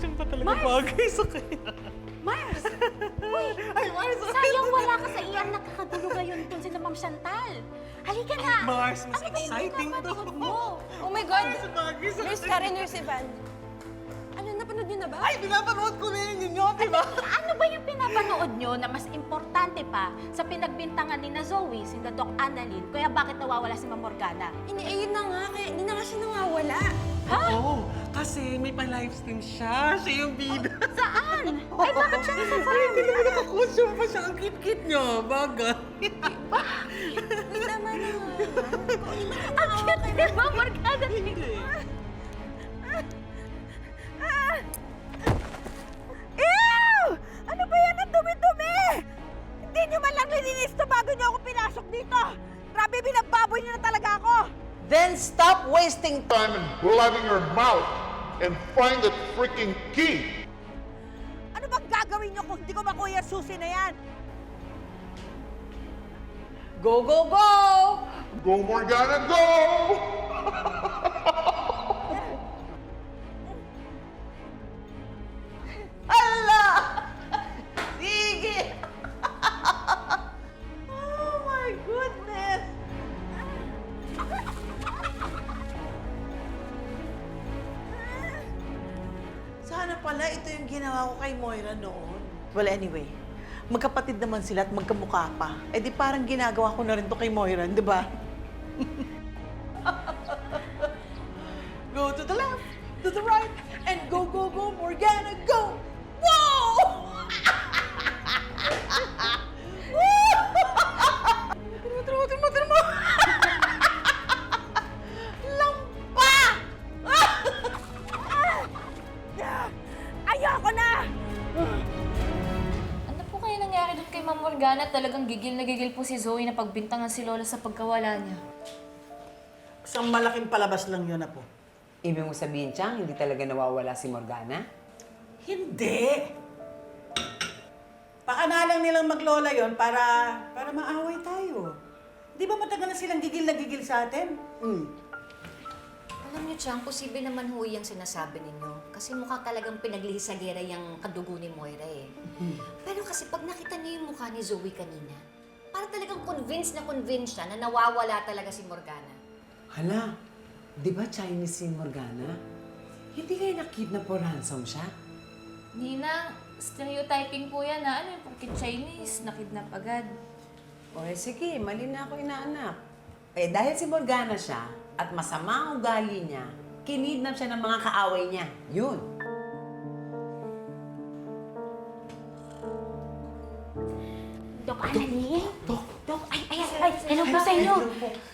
costume pa talaga Mars! bagay sa kanya. Mars! Uy! Ay, Mars! Sayang wala ka sa iyan nakakadulo ngayon dun si Ma'am Chantal. Halika na! Mars, mas Ano ba yung exciting to. pinapanood mo? Oh my God! Sa bagay sa Nurse Karen, Nurse Evan. Ano, napanood niyo na ba? Ay, pinapanood ko na yun, di ba? Ano ba yung pinapanood nyo na mas importante pa sa pinagbintangan ni na Zoe, si na Doc Annalyn, kaya bakit nawawala si Ma'am Morgana? Ayun na nga, kaya hindi na nga siya nawawala. Oo, kasi may pa-livestream siya. Siya yung bida. Saan? Ay, bakit siya nasa Ay, farm? hindi naman nakakostume pa siya. Ang cute-cute niya. Bagay. May tama na nga. Ang cute ni Ma'am Morgana. Ew! Ano ba yan? Ang dumi-dumi! Hindi nyo man lang lininis to bago nyo ako pinasok dito! Grabe, binababoy nyo na talaga ako! Then stop wasting time and blabbing your mouth and find the freaking key. Ano bang gagawin nyo kung hindi ko makuha yung susi na yan? Go, go, go! Go, Morgana, go! Hala! Sige! Oh my goodness! Sana pala ito yung ginawa ko kay Moira noon. Well, anyway, magkapatid naman sila at magkamukha pa. Eh di parang ginagawa ko na rin to kay Moira, di ba? Go to the left, to the right, and go, go, go, Morgana, go! Wow! Tira mo! Lampa! Ayoko na! Ano po kaya nangyari doon kay Ma'am Morgana? Talagang gigil na gigil po si Zoe na pagbintangan si Lola sa pagkawala niya. Isang malaking palabas lang yun na po. Ibig mo sabihin, Chang, hindi talaga nawawala si Morgana? Hindi! Pakanalang nilang maglola yon para maaway tayo. Di ba matagal na silang gigil na gigil sa atin? Alam niyo, Chang, posible naman ho yung sinasabi ninyo. Kasi mukha talagang pinaglihisagera yung kadugo ni Moira eh. Pero kasi pag nakita niyo yung mukha ni Zoe kanina, para talagang convinced siya na nawawala talaga si Morgana. Hala, di ba Chinese si Morgana? Hindi kayo na-kidnap or ransom siya? Ninang, stereotyping po yan na ano yung porkit Chinese, nakidnap agad. O sige, mali na ako inaanak. Eh dahil si Morgana siya at masama ang ugali niya, kinidnap siya ng mga kaaway niya. Yun. Doc Annalyn? Doc, ay, hello po sa inyo.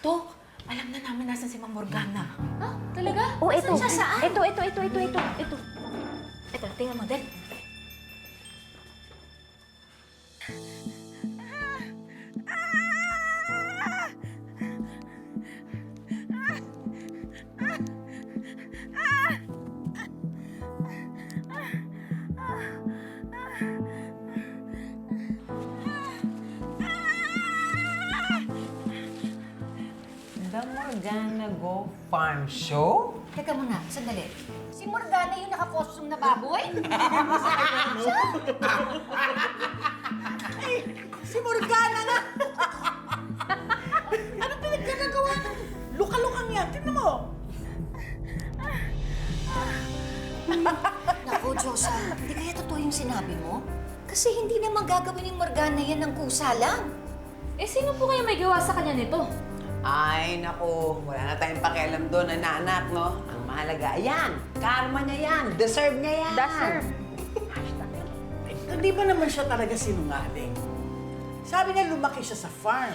Doc, alam na namin nasan si Ma'am Morgana. Ah, talaga? Oh, ito. Saan siya? Saan? Ito. Ito, tingnan mo, Del. The Morgana Go Farm Show? Teka muna, sandali. Si Morgana yung naka-costume na baboy? Si Morgana na! Ano pinagkagagawa ng luka-lukang yan? Tignan mo! Naku, Diyosa, hindi kaya totoo yung sinabi mo? Kasi hindi naman gagawin ni Morgana yan ng kusa lang. Eh, sino po kaya may gawa sa kanya nito? Ay, naku, wala na tayong pakialam doon, anak, no? Ang mahalaga, ayan, karma niya yan, deserve niya yan. Deserve. Hindi ba naman siya talaga sinungaling? Sabi niya lumaki siya sa farm.